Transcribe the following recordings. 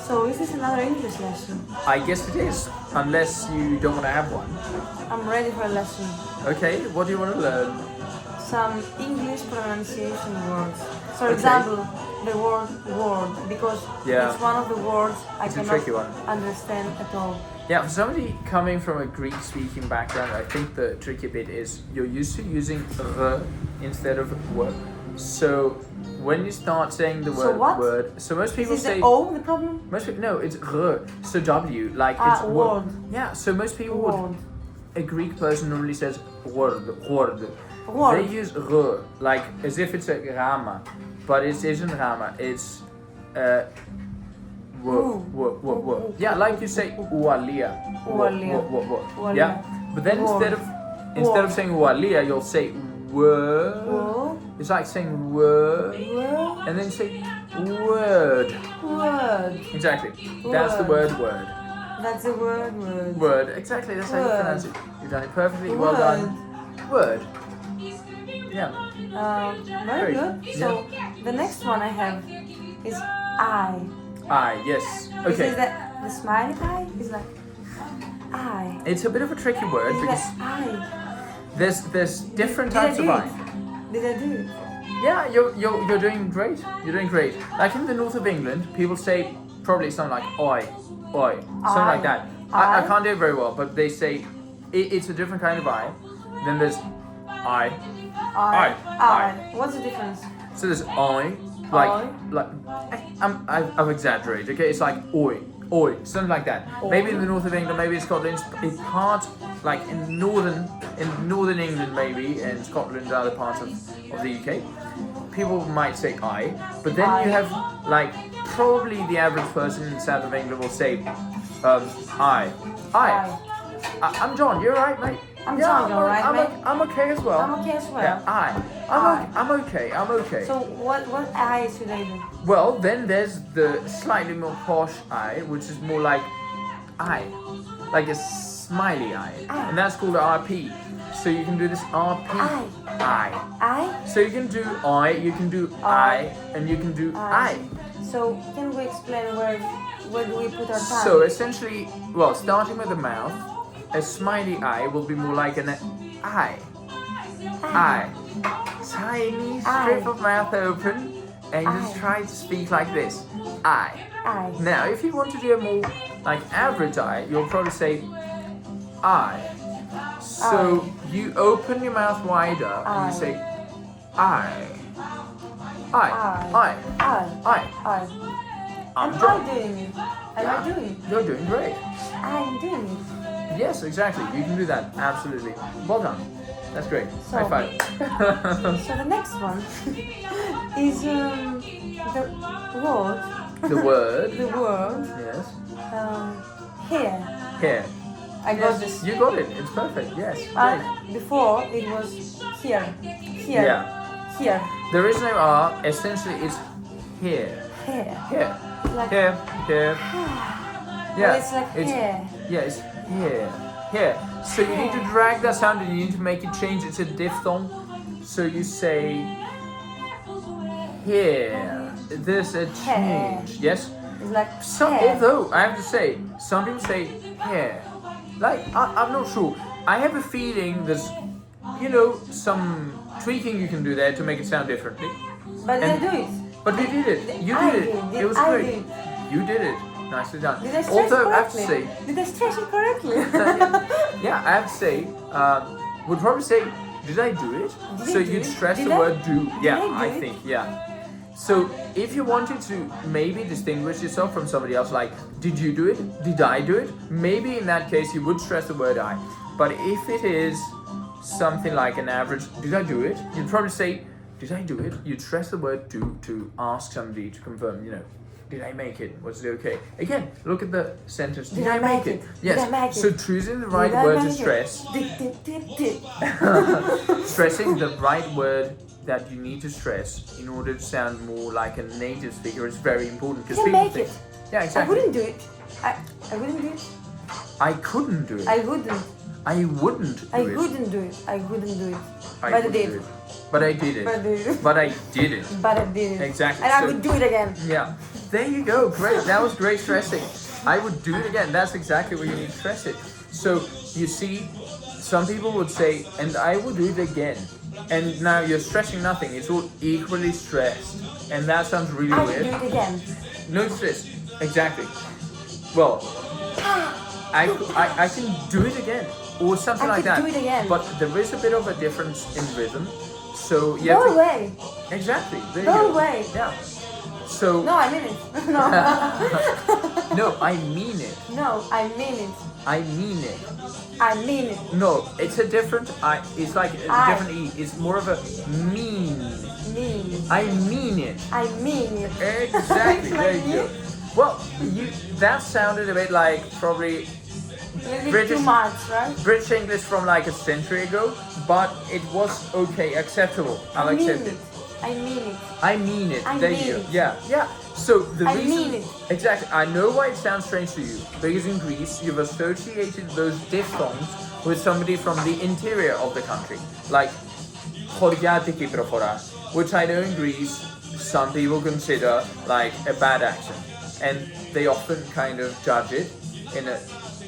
So is this another English lesson? I guess it is, unless you don't want to have one. I'm ready for a lesson. Okay, what do you want to learn? Some English pronunciation words. For Okay. example, the word, because Yeah. it's one of the words I It's a cannot tricky one. understand at all. Yeah, for somebody coming from a Greek-speaking background, I think the tricky bit is you're used to using r instead of w. So when you start saying the So what? word, so most people Is say the O the problem? most people, no, it's r. So w, like it's word. Yeah, so most people Word. would. A Greek person normally says word. Word. They use r like as if it's a rama, but it isn't rama. It's yeah, like you say ualia. Ualia. Yeah, but then Word. instead of saying ualia, you'll say word. Word. It's like saying word, Word. and then say word. Word. Exactly. That's the word word. That's the word. Word. Exactly. That's how you Word. pronounce it. You've done it perfectly. Well done. Word. Yeah. Very good. Yeah. So the next one I have is I. Yes. This Okay. is the smiley eye is like I. It's a bit of a tricky word It's because like I. there's different Did I types of do eye. it? Did I do it? Yeah, you're doing great. You're doing great. Like in the north of England, people say probably something like oi, something like that. I can't do it very well, but they say it's a different kind of eye. Then there's I. I. What's the difference? So there's I, like I've exaggerated. Okay, it's like oi, something like that. Oi. Maybe in the north of England, maybe in Scotland, it's part like in northern England, maybe in Scotland and other parts of the UK. People might say I, but then you have like probably the average person in the south of England will say I. I'm John. You're right, mate. I'm John, you're right, mate. I'm okay as well. I'm okay as well. Yeah, I'm okay. I'm okay. So what I should I do? Well, then there's the slightly more posh eye, which is more like eye, like a smiley eye, and that's called RP. So you can do this RP eye. So you can do I, you can do I, and you can do I. So can we explain where do we put our tongue? So essentially, well, starting with the mouth, a smiley eye will be more like an eye. Tiny strip of mouth open, and just try to speak like this. I. Now, if you want to do a more like average eye, you'll probably say I. So you open your mouth wider and you say I. I'm Am I doing it? Am I doing it? You're doing great. I'm doing it. Yes, exactly. You can do that. Absolutely. Well done. That's great. So, High five. So the next one is the word. The word. The word. Yes. Here. Here. I got this. You got it. It's perfect. Yes. Great. Before it was here. Here. Yeah. Here. There is no R. Essentially, it's here. Here. Here. Like Here. Here. But Yeah. it's like here. Yeah, it's here. Here. So you need to drag that sound and you need to make it change. It's a diphthong. So you say here. There's a change. Yes? It's like here. Although I have to say, some people say here. Like I'm not sure. I have a feeling there's some tweaking you can do there to make it sound differently. But did I do it? But you did it. You I did it. did. It was I great. did. You did it. Nicely done. Did I stress Although it I have to correctly? say, Did I stress it correctly? yeah, I have to say, would probably say, did I do it? Did So I do you'd it? stress Did the I? word do. Yeah, I do I it? think, yeah. So if you wanted to maybe distinguish yourself from somebody else, like, did you do it? Did I do it? Maybe in that case you would stress the word I. But if it is something like an average, did I do it? You'd probably say, did I do it? You'd stress the word do to ask somebody to confirm, did I make it? Was it okay? Again, look at the sentence. Did I make it? Yes. Did I make it? So choosing the right word to stress. Stressing the right word that you need to stress in order to sound more like a native speaker is very important because people make think. it. Yeah, I exactly. wouldn't do it. I wouldn't do it. I couldn't do it. I wouldn't. I wouldn't do I it. wouldn't do it. I wouldn't do it. I But I would did. do it. But I did it. But I did. But I did it. But I did it. Exactly. And I So- would do it again. Yeah. There you go. Great. That was great stressing. I would do it again. That's exactly what you need to stress it. So you see, some people would say, and I would do it again. And now you're stressing nothing. It's all equally stressed. And that sounds really I would weird. do it again. No stress. Exactly. Well, I can do it again. Or something I like could that. do it again. But there is a bit of a difference in rhythm. So you No have to, way. Exactly. There you No go. way. Yeah. So No, I mean it. No. no, I mean it. No, I mean it. I mean it. I mean it. No, it's a different I. It's like a I. different E. It's more of a mean. Mean. I mean it. I mean it. Exactly. There you go. Well, that sounded a bit like probably Maybe British- too much, right? British English from like a century ago, but it was okay, acceptable. I'll I mean accept it. I mean it. I mean it. I There mean you go. it. Yeah, yeah. So the I reason mean it. exactly, I know why it sounds strange to you because in Greece you've associated those diphthongs with somebody from the interior of the country, like χωριάτικη προφορά, which I know in Greece some people consider like a bad accent, and they often kind of judge it in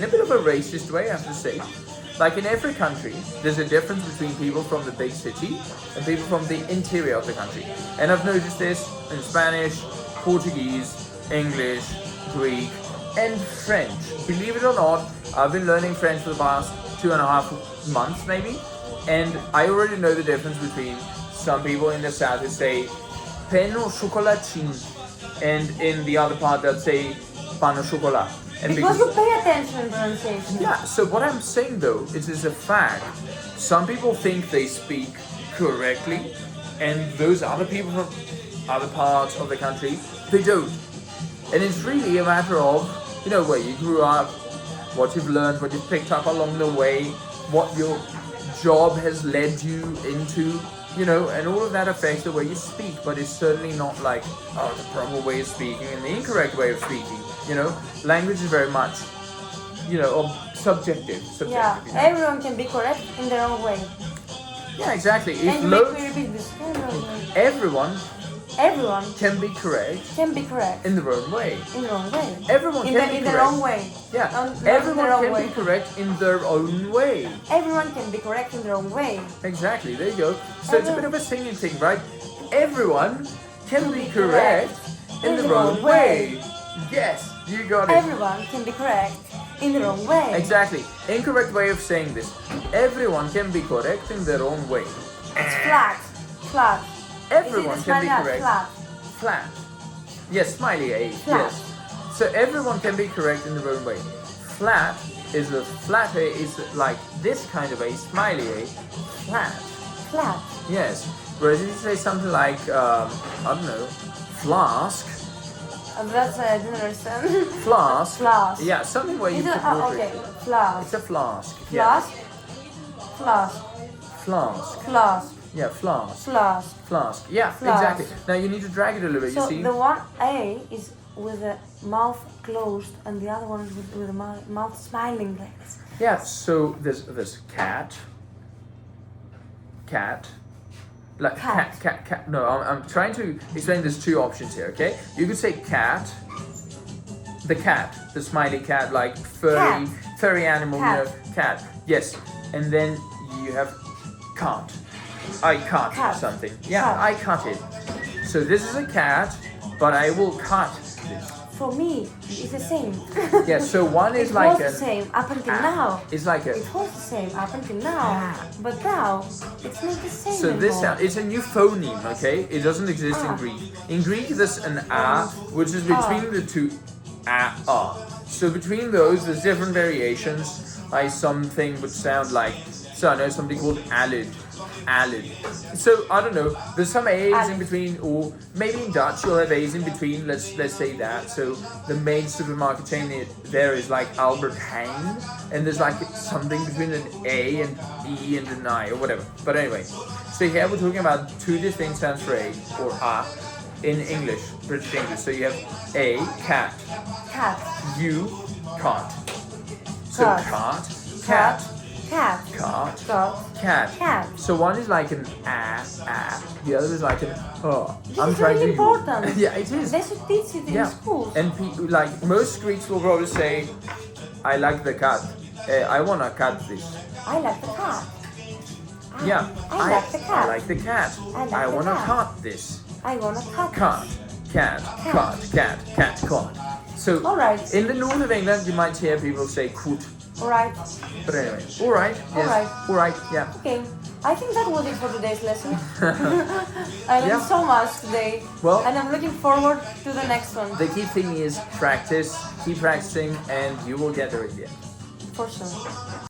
a bit of a racist way, I have to say. Like in every country, there's a difference between people from the big city and people from the interior of the country. And I've noticed this in Spanish, Portuguese, English, Greek, and French. Believe it or not, I've been learning French for the past 2.5 months maybe, and I already know the difference between some people in the south who say pain au chocolatine, and in the other part they'll say pain au chocolat. And Because you pay attention to pronunciation. yeah, so what I'm saying though, it is a fact. Some people think they speak correctly, and those other people from other parts of the country, they don't. And it's really a matter of, you know, where you grew up, what you've learned, what you've picked up along the way, what your job has led you into, you know, and all of that affects the way you speak, but it's certainly not like, oh, the proper way of speaking and the incorrect way of speaking, you know. Language is very much, you know, subjective. Yeah, You know? everyone can be correct in their own way. Yeah, exactly. If And you make me repeat this. everyone Everyone can be correct can be correct in their own way. in their own way. Everyone In, can the, be in correct. their own way. Yeah, Not in everyone their own can way. be correct in their own way. Everyone can be correct in their own way. Exactly, there you go. So it's a bit of a singing thing, right? Everyone can be correct in their own way. Yes, you got it. Everyone can be correct in their own way. Exactly. Incorrect way of saying this. Everyone can be correct in their own way. It's flat. Flat. Everyone Is it can be flat? correct. Flat. Flat. Yes, smiley A. Flat. Yes. So everyone can be correct in their own way. Flat is a flat A is like this kind of A, smiley A. Flat. Flat. Yes. Whereas if you say something like, I don't know, flask. That's I didn't understand. Flask. Flask. Yeah, something where you Is it, put water okay. in. Flask. It's a flask. Flask. Flask. Flask. Flask. Yeah, flask. Flask. Flask. Yeah, Flask. exactly. Now you need to drag it a little bit, you So see? the one A is with the mouth closed, and the other one is with the mouth smiling like this. Yeah, so there's cat. Cat. Like cat. No, I'm trying to explain there's two options here, okay? You could say cat. The cat, the smiley cat, like furry animal, Cat. you know, cat. Yes. And then you have can't. I cut Cut. something. Yeah, Cut. I cut it. So this is a cat, but I will cut this. For me, it's the same. Yeah, so one is It like was the same up until now. It's like a It was the same up until now, but now it's not the same so this anymore. sound it's a new phoneme, okay? It doesn't exist in Ah. Greek. In Greek there's an a, which is between the two a. So between those there's different variations. Like something would sound like, so I know something called alid. So I don't know. There's some A's in between, or maybe in Dutch you'll have A's in between. Let's say that. So the main supermarket chain there is like Albert Heijn, and there's like something between an A and E and an I or whatever. But anyway, so here we're talking about two distinct sounds for A or A in English, British English. So you have A, cat, Cat. you, caught. So Cat. caught, cat, Cat. Cart. Got. Cat. Cat. So one is like an the other is like an This is really important. Yeah, it is. They should teach it in schools. And like most Greeks will probably say, I like the cat. I wanna cut this. I like the cat. Yeah. I like the cat. I like the cat. I like I the wanna cat. cut this. I wanna cut. Cat. Cat. Cat. Cat. Cat. Cat. So Alright. in the north of England, you might hear people say coot. Alright. But anyway, alright. Yes. Alright. Alright. Yeah. Okay. I think that was it for today's lesson. I learned Yeah. so much today. Well- and I'm looking forward to the next one. The key thing is practice, keep practicing, and you will get there in the end. For sure.